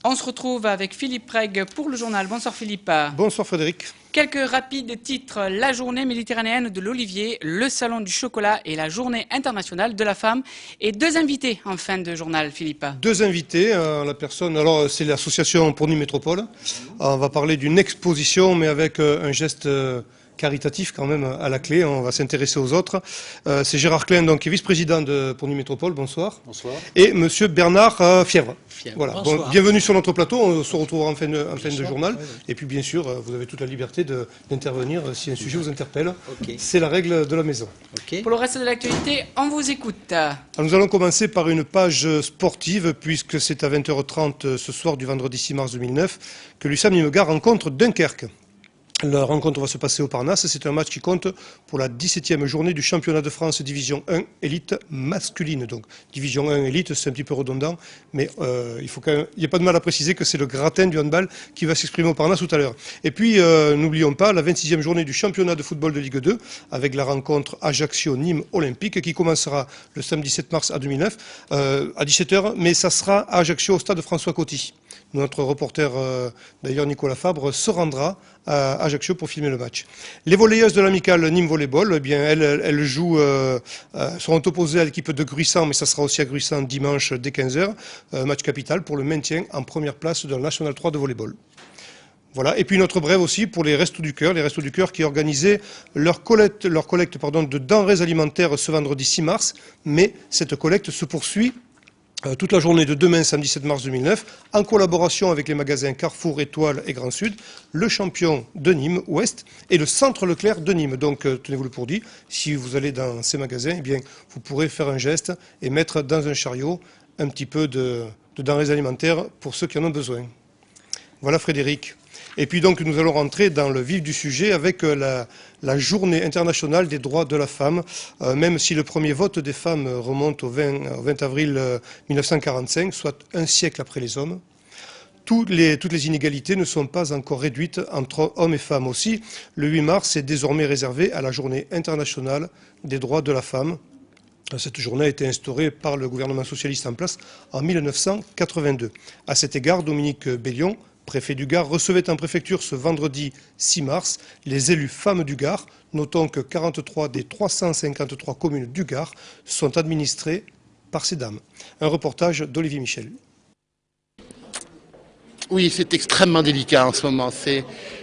On se retrouve avec Philippe Reg pour le journal. Bonsoir Philippe. Bonsoir Frédéric. Quelques rapides titres. La journée méditerranéenne de l'Olivier, le salon du chocolat et la journée internationale de la femme. Et deux invités en fin de journal, Philippe. Deux invités, la personne, alors c'est l'association pour Nîmes Métropole. On va parler d'une exposition mais avec un geste caritatif quand même à la clé, on va s'intéresser aux autres. C'est Gérard Klein, donc, qui est vice-président de Pour Nîmes Métropole, bonsoir. Bonsoir. Et monsieur Bernard Fièvre. Voilà. Bon, bienvenue sur notre plateau, on se retrouvera en fin de journal. Oui. Et puis bien sûr, vous avez toute la liberté d'intervenir si un sujet vous interpelle. Okay. C'est la règle de la maison. Okay. Pour le reste de l'actualité, on vous écoute. Alors, nous allons commencer par une page sportive, puisque c'est à 20h30 ce soir du vendredi 6 mars 2009 que l'USAM Nîmes-Gard rencontre Dunkerque. La rencontre va se passer au Parnasse. C'est un match qui compte pour la 17e journée du championnat de France Division 1 élite masculine. Donc Division 1 élite, c'est un petit peu redondant, mais il n'y a pas de mal à préciser que c'est le gratin du handball qui va s'exprimer au Parnasse tout à l'heure. Et puis, n'oublions pas la 26e journée du championnat de football de Ligue 2 avec la rencontre Ajaccio-Nîmes Olympique qui commencera le samedi 7 mars à 2009 à 17h, mais ça sera à Ajaccio au stade François Coty. Notre reporter, d'ailleurs Nicolas Fabre, se rendra à Ajaccio pour filmer le match. Les volleyeuses de l'amicale Nîmes Volleyball, eh bien, elles jouent, seront opposées à l'équipe de Gruissant, mais ça sera aussi à Gruissant dimanche dès 15h. Match capital pour le maintien en première place de la National 3 de volleyball. Voilà. Et puis notre brève aussi pour les Restos du Cœur, qui organisaient leur collecte de denrées alimentaires ce vendredi 6 mars, mais cette collecte se poursuit toute la journée de demain, samedi 7 mars 2009, en collaboration avec les magasins Carrefour, Étoile et Grand Sud, le Champion de Nîmes Ouest et le Centre Leclerc de Nîmes. Donc, tenez-vous le pour dit, si vous allez dans ces magasins, eh bien, vous pourrez faire un geste et mettre dans un chariot un petit peu de denrées alimentaires pour ceux qui en ont besoin. Voilà Frédéric. Et puis donc nous allons rentrer dans le vif du sujet avec la journée internationale des droits de la femme, même si le premier vote des femmes remonte au 20 avril 1945, soit un siècle après les hommes. Toutes les inégalités ne sont pas encore réduites entre hommes et femmes aussi. Le 8 mars est désormais réservé à la journée internationale des droits de la femme. Cette journée a été instaurée par le gouvernement socialiste en place en 1982. À cet égard, Dominique Bellion, préfet du Gard, recevait en préfecture ce vendredi 6 mars les élus femmes du Gard. Notons que 43 des 353 communes du Gard sont administrées par ces dames. Un reportage d'Olivier Michel. Oui, c'est extrêmement délicat en ce moment.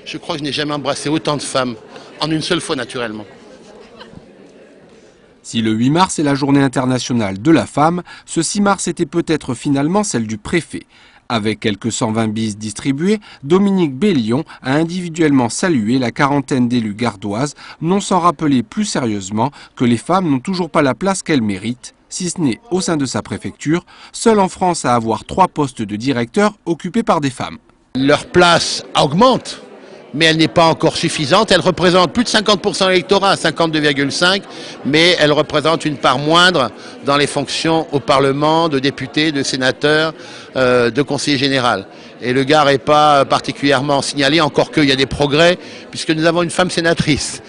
Je crois que je n'ai jamais embrassé autant de femmes, en une seule fois naturellement. Si le 8 mars est la journée internationale de la femme, ce 6 mars était peut-être finalement celle du préfet. Avec quelques 120 bis distribués, Dominique Bellion a individuellement salué la quarantaine d'élus gardoises, non sans rappeler plus sérieusement que les femmes n'ont toujours pas la place qu'elles méritent, si ce n'est au sein de sa préfecture, seule en France à avoir 3 postes de directeur occupés par des femmes. Leur place augmente, mais elle n'est pas encore suffisante. Elle représente plus de 50% de l'électorat, 52,5%, mais elle représente une part moindre dans les fonctions au Parlement, de députés, de sénateurs, de conseillers généraux. Et le Gard n'est pas particulièrement signalé, encore qu'il y a des progrès, puisque nous avons une femme sénatrice.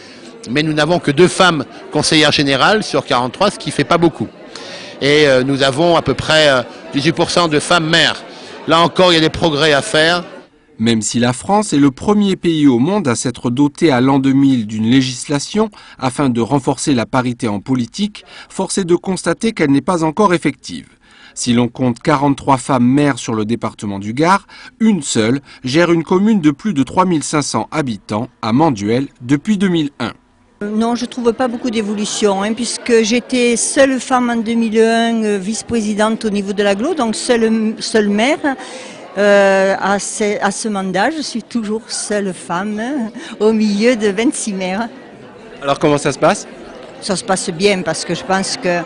Mais nous n'avons que 2 femmes conseillères générales sur 43, ce qui ne fait pas beaucoup. Et nous avons à peu près 18% de femmes maires. Là encore, il y a des progrès à faire. Même si la France est le premier pays au monde à s'être doté à l'an 2000 d'une législation afin de renforcer la parité en politique, force est de constater qu'elle n'est pas encore effective. Si l'on compte 43 femmes maires sur le département du Gard, une seule gère une commune de plus de 3500 habitants à Manduel depuis 2001. Non, je ne trouve pas beaucoup d'évolution, puisque j'étais seule femme en 2001, vice-présidente au niveau de l'agglo, donc seule maire. À ce mandat, je suis toujours seule femme au milieu de 26 maires. Alors comment ça se passe ? Ça se passe bien parce que je pense que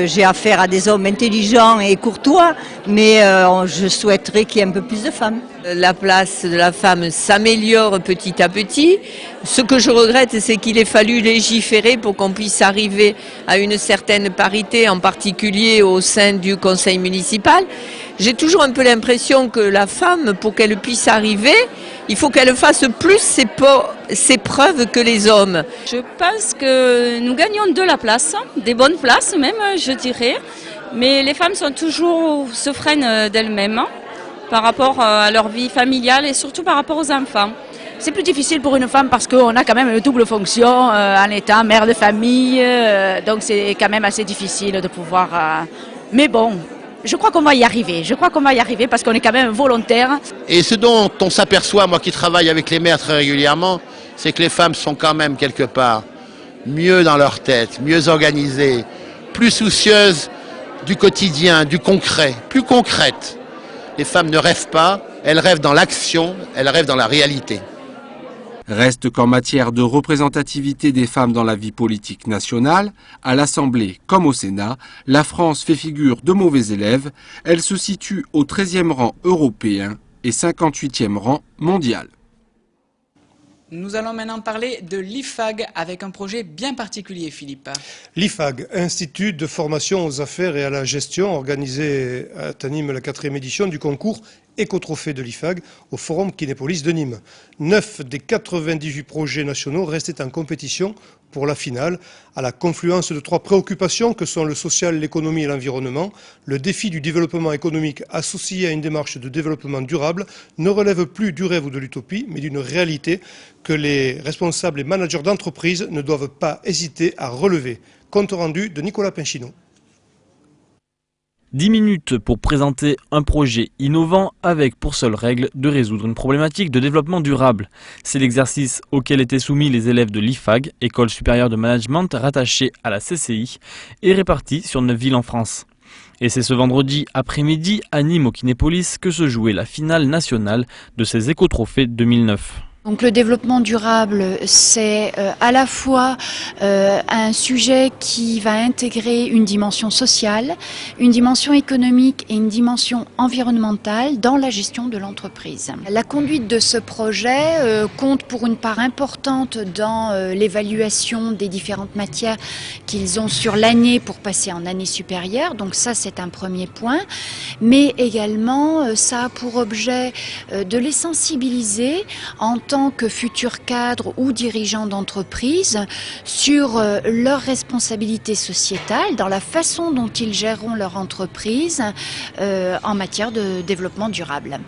j'ai affaire à des hommes intelligents et courtois, mais je souhaiterais qu'il y ait un peu plus de femmes. La place de la femme s'améliore petit à petit. Ce que je regrette, c'est qu'il ait fallu légiférer pour qu'on puisse arriver à une certaine parité, en particulier au sein du conseil municipal. J'ai toujours un peu l'impression que la femme, pour qu'elle puisse arriver, il faut qu'elle fasse plus ses preuves que les hommes. Je pense que nous gagnons de la place, des bonnes places même, je dirais. Mais les femmes sont toujours se freinent d'elles-mêmes. par rapport à leur vie familiale et surtout par rapport aux enfants. C'est plus difficile pour une femme parce qu'on a quand même une double fonction en étant mère de famille, donc c'est quand même assez difficile de pouvoir... Mais bon, je crois qu'on va y arriver, parce qu'on est quand même volontaire. Et ce dont on s'aperçoit, moi qui travaille avec les mères très régulièrement, c'est que les femmes sont quand même quelque part mieux dans leur tête, mieux organisées, plus soucieuses du quotidien, du concret, plus concrètes. Les femmes ne rêvent pas, elles rêvent dans l'action, elles rêvent dans la réalité. Reste qu'en matière de représentativité des femmes dans la vie politique nationale, à l'Assemblée comme au Sénat, la France fait figure de mauvais élève. Elle se situe au 13e rang européen et 58e rang mondial. Nous allons maintenant parler de l'IFAG avec un projet bien particulier, Philippe. L'IFAG, Institut de formation aux affaires et à la gestion, organisé à Nîmes la 4e édition du concours Écotrophée de l'IFAG au Forum Kinépolis de Nîmes. 9 des 98 projets nationaux restaient en compétition pour la finale, à la confluence de 3 préoccupations que sont le social, l'économie et l'environnement. Le défi du développement économique associé à une démarche de développement durable ne relève plus du rêve ou de l'utopie, mais d'une réalité que les responsables et managers d'entreprise ne doivent pas hésiter à relever. Compte rendu de Nicolas Pinchino. 10 minutes pour présenter un projet innovant avec pour seule règle de résoudre une problématique de développement durable. C'est l'exercice auquel étaient soumis les élèves de l'IFAG, École supérieure de management rattachée à la CCI et répartie sur 9 villes en France. Et c'est ce vendredi après-midi à Nîmes au Kinépolis que se jouait la finale nationale de ces écotrophées 2009. Donc le développement durable, c'est à la fois un sujet qui va intégrer une dimension sociale, une dimension économique et une dimension environnementale dans la gestion de l'entreprise. La conduite de ce projet compte pour une part importante dans l'évaluation des différentes matières qu'ils ont sur l'année pour passer en année supérieure. Donc ça, c'est un premier point. Mais également, ça a pour objet de les sensibiliser en tant que futurs cadres ou dirigeants d'entreprise sur leurs responsabilités sociétales, dans la façon dont ils géreront leur entreprise en matière de développement durable.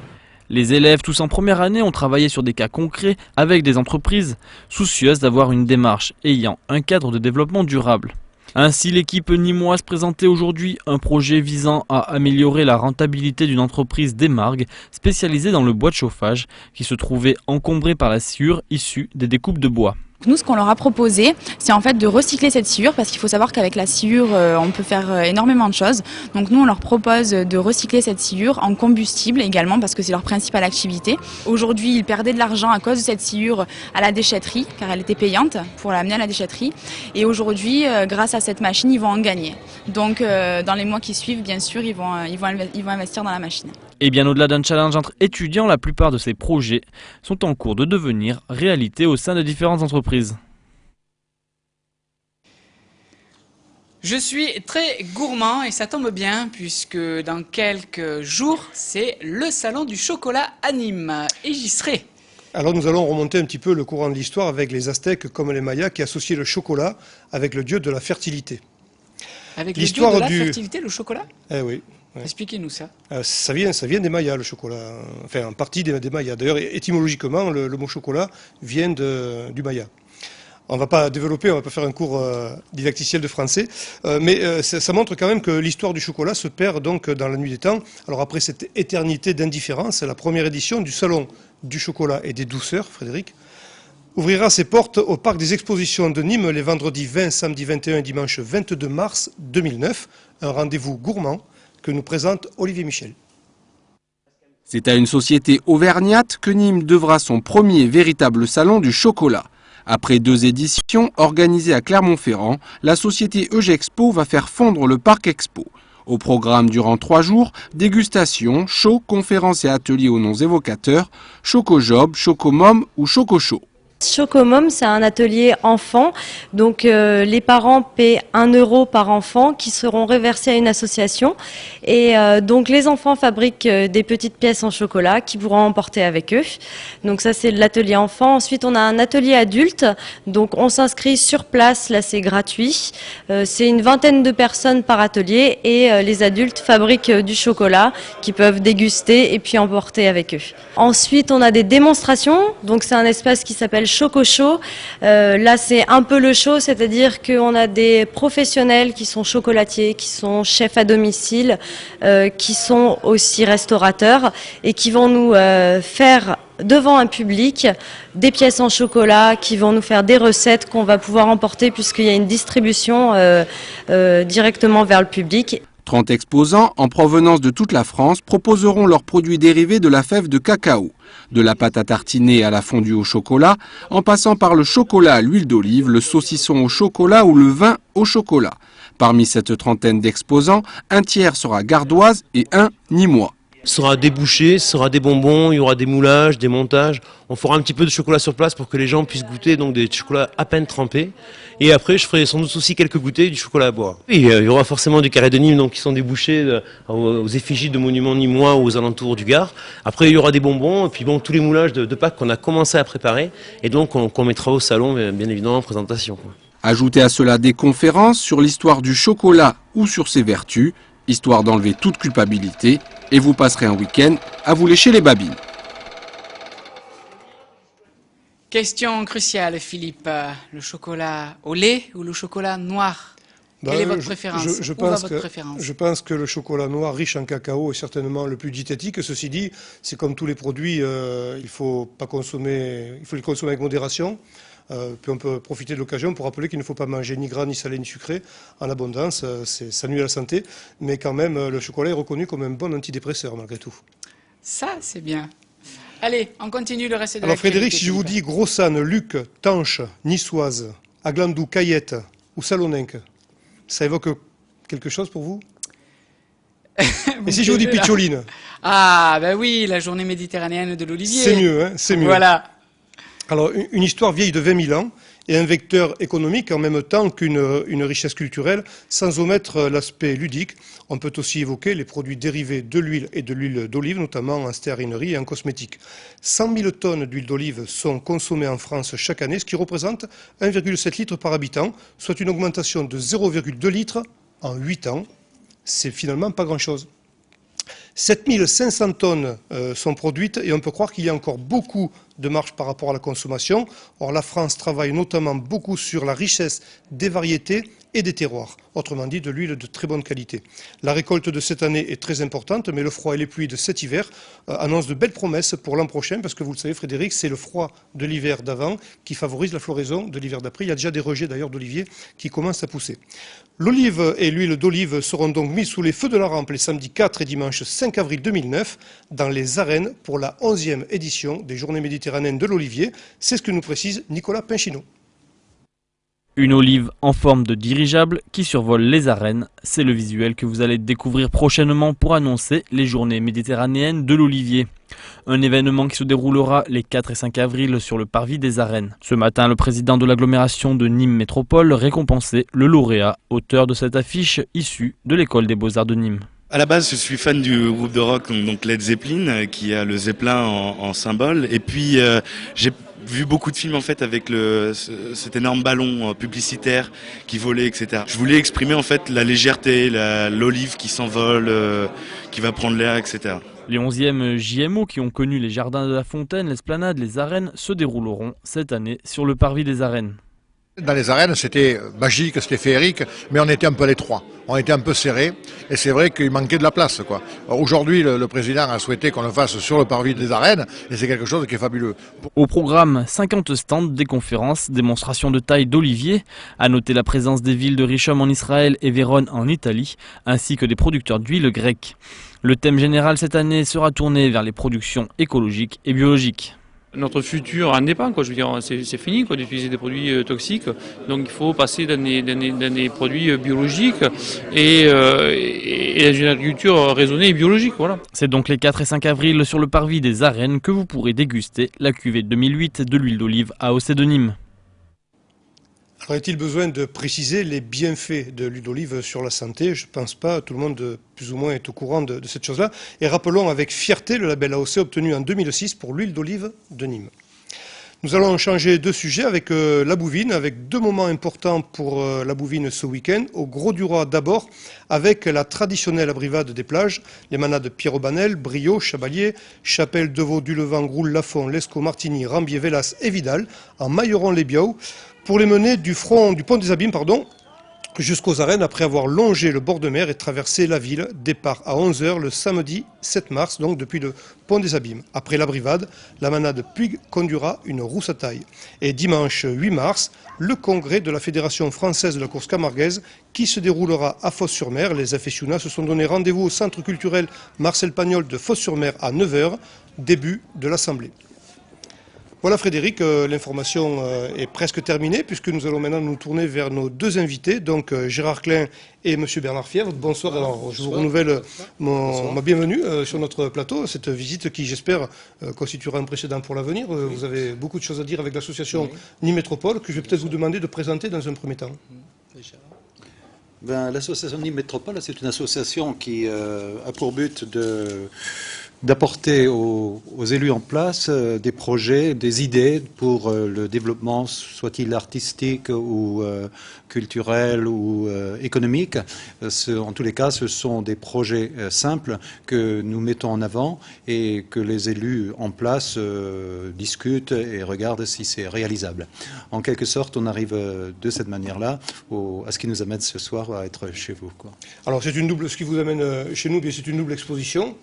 Les élèves, tous en première année, ont travaillé sur des cas concrets avec des entreprises soucieuses d'avoir une démarche ayant un cadre de développement durable. Ainsi, l'équipe nîmoise présentait aujourd'hui un projet visant à améliorer la rentabilité d'une entreprise d'Aimargues spécialisée dans le bois de chauffage qui se trouvait encombrée par la sciure issue des découpes de bois. Nous, ce qu'on leur a proposé, c'est en fait de recycler cette sciure, parce qu'il faut savoir qu'avec la sciure, on peut faire énormément de choses. Donc nous, on leur propose de recycler cette sciure en combustible également, parce que c'est leur principale activité. Aujourd'hui, ils perdaient de l'argent à cause de cette sciure à la déchetterie, car elle était payante pour l'amener à la déchetterie. Et aujourd'hui, grâce à cette machine, ils vont en gagner. Donc dans les mois qui suivent, bien sûr, ils vont investir dans la machine. Et bien au-delà d'un challenge entre étudiants, la plupart de ces projets sont en cours de devenir réalité au sein de différentes entreprises. Je suis très gourmand et ça tombe bien puisque dans quelques jours, c'est le salon du chocolat à Nîmes et j'y serai. Alors nous allons remonter un petit peu le courant de l'histoire avec les Aztèques comme les Mayas qui associaient le chocolat avec le dieu de la fertilité. Avec le dieu de la fertilité, le chocolat ? Eh oui. Ouais. Expliquez-nous ça. Ça vient des Mayas, le chocolat. Enfin, en partie des Mayas. D'ailleurs, étymologiquement, le mot chocolat vient du Maya. On ne va pas développer, on ne va pas faire un cours didacticiel de français, mais ça montre quand même que l'histoire du chocolat se perd donc dans la nuit des temps. Alors après cette éternité d'indifférence, la première édition du Salon du chocolat et des douceurs, Frédéric, ouvrira ses portes au parc des expositions de Nîmes les vendredis 20, samedi 21 et dimanche 22 mars 2009. Un rendez-vous gourmand que nous présente Olivier Michel. C'est à une société auvergnate que Nîmes devra son premier véritable salon du chocolat. Après 2 éditions organisées à Clermont-Ferrand, la société Eugexpo va faire fondre le Parc Expo. Au programme durant 3 jours, dégustation, show, conférences et ateliers aux noms évocateurs, Chocojob, Chocomom ou Chocochaud. Chocomom, c'est un atelier enfant, donc les parents paient 1 € par enfant qui seront reversés à une association et donc les enfants fabriquent des petites pièces en chocolat qui pourront emporter avec eux. Donc ça c'est l'atelier enfant. Ensuite on a un atelier adulte, donc on s'inscrit sur place, là c'est gratuit. C'est une vingtaine de personnes par atelier et les adultes fabriquent du chocolat qu'ils peuvent déguster et puis emporter avec eux. Ensuite on a des démonstrations, donc c'est un espace qui s'appelle Choco Show. Là c'est un peu le show, c'est-à-dire qu'on a des professionnels qui sont chocolatiers, qui sont chefs à domicile, qui sont aussi restaurateurs et qui vont nous faire devant un public des pièces en chocolat, qui vont nous faire des recettes qu'on va pouvoir emporter puisqu'il y a une distribution directement vers le public. 30 exposants en provenance de toute la France proposeront leurs produits dérivés de la fève de cacao. De la pâte à tartiner à la fondue au chocolat, en passant par le chocolat à l'huile d'olive, le saucisson au chocolat ou le vin au chocolat. Parmi cette trentaine d'exposants, un tiers sera gardoise et un nîmois. Ce sera des bouchées, ce sera des bonbons, il y aura des moulages, des montages. On fera un petit peu de chocolat sur place pour que les gens puissent goûter donc des chocolats à peine trempés. Et après, je ferai sans doute aussi quelques goûters du chocolat à boire. Oui, il y aura forcément du carré de Nîmes, donc qui sont des bouchées aux effigies de monuments nîmois ou aux alentours du Gard. Après, il y aura des bonbons et puis bon, tous les moulages de Pâques qu'on a commencé à préparer et donc qu'on mettra au salon, bien évidemment, en présentation. Ajoutez à cela des conférences sur l'histoire du chocolat ou sur ses vertus, histoire d'enlever toute culpabilité, et vous passerez un week-end à vous lécher les babines. Question cruciale, Philippe. Le chocolat au lait ou le chocolat noir? Quelle est votre préférence? Je pense que le chocolat noir riche en cacao est certainement le plus diététique. Ceci dit, c'est comme tous les produits, il faut les consommer avec modération. Puis on peut profiter de l'occasion pour rappeler qu'il ne faut pas manger ni gras, ni salé, ni sucré en abondance. Ça nuit à la santé. Mais quand même, le chocolat est reconnu comme un bon antidépresseur malgré tout. Ça, c'est bien. Allez, on continue le reste de la. Alors Frédéric, si je vous dis Grossane, Luc, Tanche, Niçoise, Aglandou, Cayette ou Saloninque, ça évoque quelque chose pour vous? Et si je vous dis Picholine? Ah, ben oui, la journée méditerranéenne de l'Olivier. C'est mieux, hein, c'est mieux. Voilà. Alors, une histoire vieille de 20 000 ans et un vecteur économique en même temps qu'une richesse culturelle, sans omettre l'aspect ludique. On peut aussi évoquer les produits dérivés de l'huile et de l'huile d'olive, notamment en stéarinerie et en cosmétique. 100 000 tonnes d'huile d'olive sont consommées en France chaque année, ce qui représente 1,7 litre par habitant, soit une augmentation de 0,2 litres en 8 ans. C'est finalement pas grand-chose. 7500 tonnes sont produites et on peut croire qu'il y a encore beaucoup de marge par rapport à la consommation. Or, la France travaille notamment beaucoup sur la richesse des variétés et des terroirs, autrement dit de l'huile de très bonne qualité. La récolte de cette année est très importante, mais le froid et les pluies de cet hiver annoncent de belles promesses pour l'an prochain, parce que vous le savez Frédéric, c'est le froid de l'hiver d'avant qui favorise la floraison de l'hiver d'après. Il y a déjà des rejets d'ailleurs d'oliviers qui commencent à pousser. L'olive et l'huile d'olive seront donc mis sous les feux de la rampe les samedis 4 et dimanche 5 avril 2009 dans les arènes pour la 11e édition des Journées méditerranéennes de l'Olivier. C'est ce que nous précise Nicolas Pinchino. Une olive en forme de dirigeable qui survole les arènes, c'est le visuel que vous allez découvrir prochainement pour annoncer les Journées méditerranéennes de l'Olivier. Un événement qui se déroulera les 4 et 5 avril sur le parvis des arènes. Ce matin, le président de l'agglomération de Nîmes Métropole récompensait le lauréat, auteur de cette affiche issue de l'école des Beaux-Arts de Nîmes. À la base, je suis fan du groupe de rock donc Led Zeppelin, qui a le Zeppelin en symbole. Et puis, j'ai vu beaucoup de films en fait avec cet énorme ballon publicitaire qui volait, etc. Je voulais exprimer en fait la légèreté, l'olive qui s'envole, qui va prendre l'air, etc. Les 11e JMO qui ont connu les jardins de la Fontaine, l'Esplanade, les arènes se dérouleront cette année sur le parvis des arènes. Dans les arènes, c'était magique, c'était féerique, mais on était un peu à l'étroit, on était un peu serré, et c'est vrai qu'il manquait de la place, quoi. Aujourd'hui, le président a souhaité qu'on le fasse sur le parvis des arènes, et c'est quelque chose qui est fabuleux. Au programme, 50 stands, des conférences, démonstrations de taille d'olivier, à noter la présence des villes de Richom en Israël et Vérone en Italie, ainsi que des producteurs d'huile grecque. Le thème général cette année sera tourné vers les productions écologiques et biologiques. Notre futur en dépend, quoi. Je veux dire, c'est fini quoi, d'utiliser des produits toxiques. Donc il faut passer dans des produits biologiques et dans une agriculture raisonnée et biologique. Voilà. C'est donc les 4 et 5 avril sur le parvis des Arènes que vous pourrez déguster la cuvée 2008 de l'huile d'olive AOC de Nîmes. Alors, est-il besoin de préciser les bienfaits de l'huile d'olive sur la santé? Je ne pense pas, tout le monde plus ou moins est au courant de cette chose-là. Et rappelons avec fierté le label AOC obtenu en 2006 pour l'huile d'olive de Nîmes. Nous allons changer de sujet avec la bouvine, avec 2 moments importants pour la bouvine ce week-end. Au Gros du Roi d'abord, avec la traditionnelle abrivade des plages, les manades Pierre-Aubanel, Brio, Chabalier, Chapelle, Deveau, Dulevant, Groul, Lafont, Lescaut, Martigny, Rambier, Vélas et Vidal, en Mailleron-les-Biaux, pour les mener du pont des Abîmes, jusqu'aux Arènes après avoir longé le bord de mer et traversé la ville. Départ à 11 h le samedi 7 mars, donc depuis le pont des Abîmes. Après l'abrivade, la manade Puig conduira une rousse à taille. Et dimanche 8 mars, le congrès de la Fédération française de la course camarguaise qui se déroulera à Fos-sur-Mer. Les aficionados se sont donné rendez-vous au centre culturel Marcel Pagnol de Fos-sur-Mer à 9 h, début de l'assemblée. Voilà Frédéric, l'information est presque terminée puisque nous allons maintenant nous tourner vers nos 2 invités, donc Gérard Klein et M. Bernard Fièvre. Bonsoir, alors je vous renouvelle ma bienvenue sur notre plateau, cette visite qui j'espère constituera un précédent pour l'avenir. Vous avez beaucoup de choses à dire avec l'association Nîmes Métropole que je vais peut-être vous demander de présenter dans un premier temps. L'association Nîmes Métropole, c'est une association qui a pour but d'apporter aux élus en place des projets, des idées pour le développement, soit-il artistique ou culturel ou économique. En tous les cas, ce sont des projets simples que nous mettons en avant et que les élus en place discutent et regardent si c'est réalisable. En quelque sorte, on arrive de cette manière-là à ce qui nous amène ce soir à être chez vous, quoi. Alors, ce qui vous amène chez nous, c'est une double exposition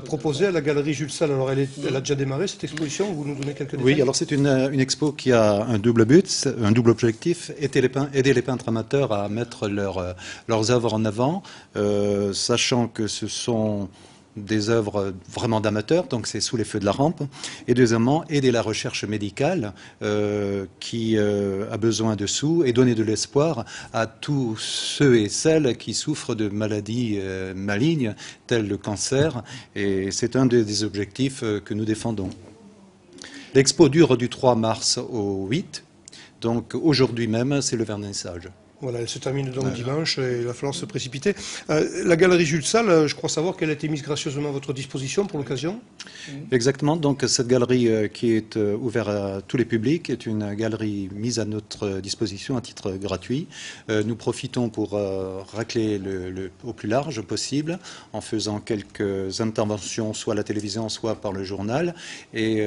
proposée à la galerie Jules Salle. Alors, elle a déjà démarré cette exposition. Vous nous donnez quelques détails? Oui, alors c'est une expo qui a un double but, un double objectif, aider les peintres amateurs à mettre leurs œuvres en avant, sachant que ce sont des œuvres vraiment d'amateurs, donc c'est sous les feux de la rampe. Et deuxièmement, aider la recherche médicale qui a besoin de sous et donner de l'espoir à tous ceux et celles qui souffrent de maladies malignes telles le cancer. Et c'est un des objectifs que nous défendons. L'expo dure du 3 mars au 8, donc aujourd'hui même c'est le vernissage. Voilà, elle se termine donc dimanche et il va falloir se précipiter. La galerie Jules Salle, je crois savoir qu'elle a été mise gracieusement à votre disposition pour l'occasion. Exactement, donc cette galerie qui est ouverte à tous les publics est une galerie mise à notre disposition à titre gratuit. Nous profitons pour racler au plus large possible en faisant quelques interventions soit à la télévision, soit par le journal. Et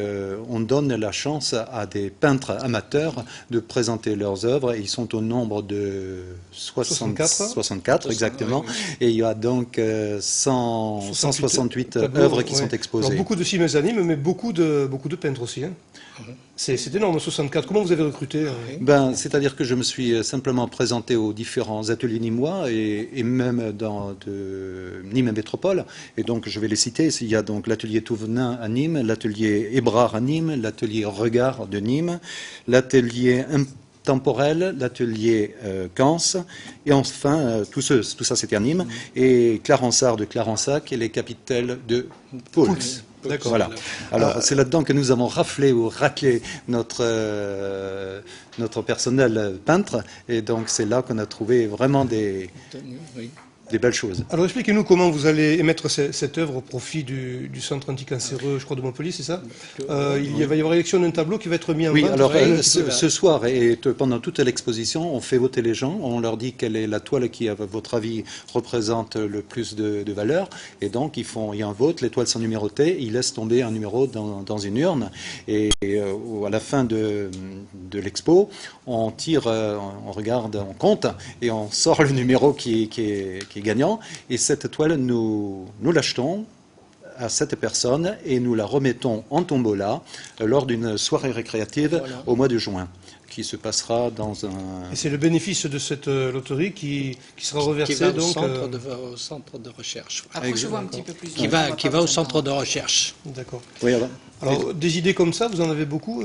on donne la chance à des peintres amateurs de présenter leurs œuvres. Ils sont au nombre de 64 exactement, et il y a donc 168 œuvres qui sont exposées. Alors, beaucoup de cimaises à Nîmes, mais beaucoup de peintres aussi. Hein. C'est énorme, 64. Comment vous avez recruté? C'est-à-dire que je me suis simplement présenté aux différents ateliers nîmois et même dans Nîmes Métropole. Et donc je vais les citer. Il y a donc l'atelier Touvenin à Nîmes, l'atelier Hébrard à Nîmes, l'atelier Regard de Nîmes, l'atelier Temporel, l'atelier Cans, et enfin, tout ça c'était à Nîmes, et Clarensart de Clarensac et les capitelles de Poulx. D'accord. Voilà. Alors c'est là-dedans que nous avons raclé notre personnel peintre, et donc c'est là qu'on a trouvé vraiment des belles choses. Alors expliquez-nous comment vous allez émettre cette œuvre au profit du centre anticancéreux, je crois, de Montpellier, c'est ça? Il va y avoir élection d'un tableau qui va être mis en vente. Oui, alors ce soir et pendant toute l'exposition, on fait voter les gens, on leur dit quelle est la toile qui, à votre avis, représente le plus de valeur, et donc il y a un vote, les toiles sont numérotées, ils laissent tomber un numéro dans une urne, et à la fin de l'expo, on tire, on regarde, on compte, et on sort le numéro qui est gagnant, et cette toile nous l'achetons à cette personne et nous la remettons en tombola lors d'une soirée récréative au mois de juin. qui se passera dans un... Et c'est le bénéfice de cette loterie qui sera reversé qui va donc, au centre de recherche. Approchez-vous un petit peu plus. Qui va au centre de recherche. D'accord. Oui, alors, des idées comme ça, vous en avez beaucoup,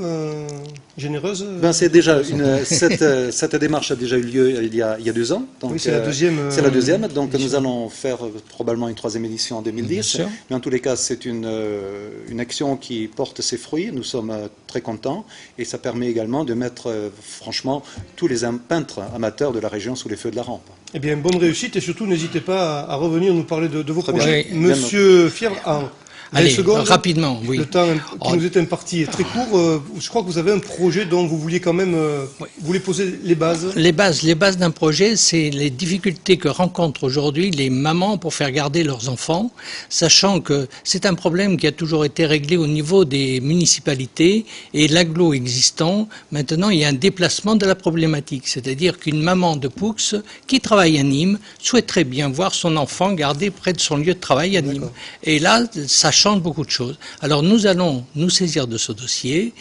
généreuses c'est déjà cette démarche a déjà eu lieu il y a 2 ans. Donc, oui, c'est la deuxième. C'est la deuxième, donc nous allons faire probablement une 3e édition en 2010. Mais en tous les cas, c'est une action qui porte ses fruits. Nous sommes très contents et ça permet également de mettre franchement tous les peintres amateurs de la région sous les feux de la rampe. Eh bien, bonne réussite et surtout n'hésitez pas à revenir nous parler de vos projets. Oui. Monsieur Fièvre, allez, secondes, rapidement, oui. Le temps qui nous est imparti est très court. Je crois que vous avez un projet dont vous vouliez quand même vous voulez poser les bases. Les bases d'un projet, c'est les difficultés que rencontrent aujourd'hui les mamans pour faire garder leurs enfants, sachant que c'est un problème qui a toujours été réglé au niveau des municipalités et l'agglo existant. Maintenant, il y a un déplacement de la problématique, c'est-à-dire qu'une maman de Poux qui travaille à Nîmes souhaiterait bien voir son enfant gardé près de son lieu de travail à Nîmes. Et là, ça change beaucoup de choses. Alors nous allons nous saisir de ce dossier,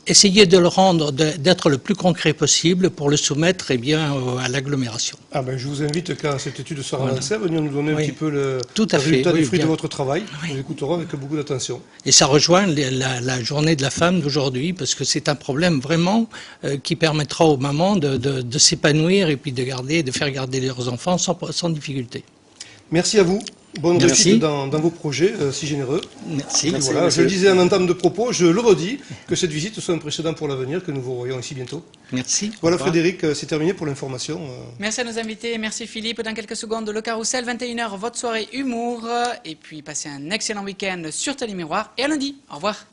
essayer de le rendre, d'être le plus concret possible pour le soumettre à l'agglomération. Je vous invite, quand cette étude sera lancée, à venir nous donner un petit peu le résultat du fruit de votre travail. Nous l'écouterons avec beaucoup d'attention. Et ça rejoint la journée de la femme d'aujourd'hui, parce que c'est un problème vraiment qui permettra aux mamans de s'épanouir et puis de faire garder leurs enfants sans difficulté. Merci à vous. Bonne réussite dans vos projets si généreux. Merci. Voilà, je le disais en entame de propos, je le redis, que cette visite soit un précédent pour l'avenir, que nous vous revoyons ici bientôt. Merci. Voilà Frédéric, c'est terminé pour l'information. Merci à nos invités, merci Philippe. Dans quelques secondes, le Carrousel, 21h, votre soirée humour. Et puis passez un excellent week-end sur Télémiroir et à lundi. Au revoir.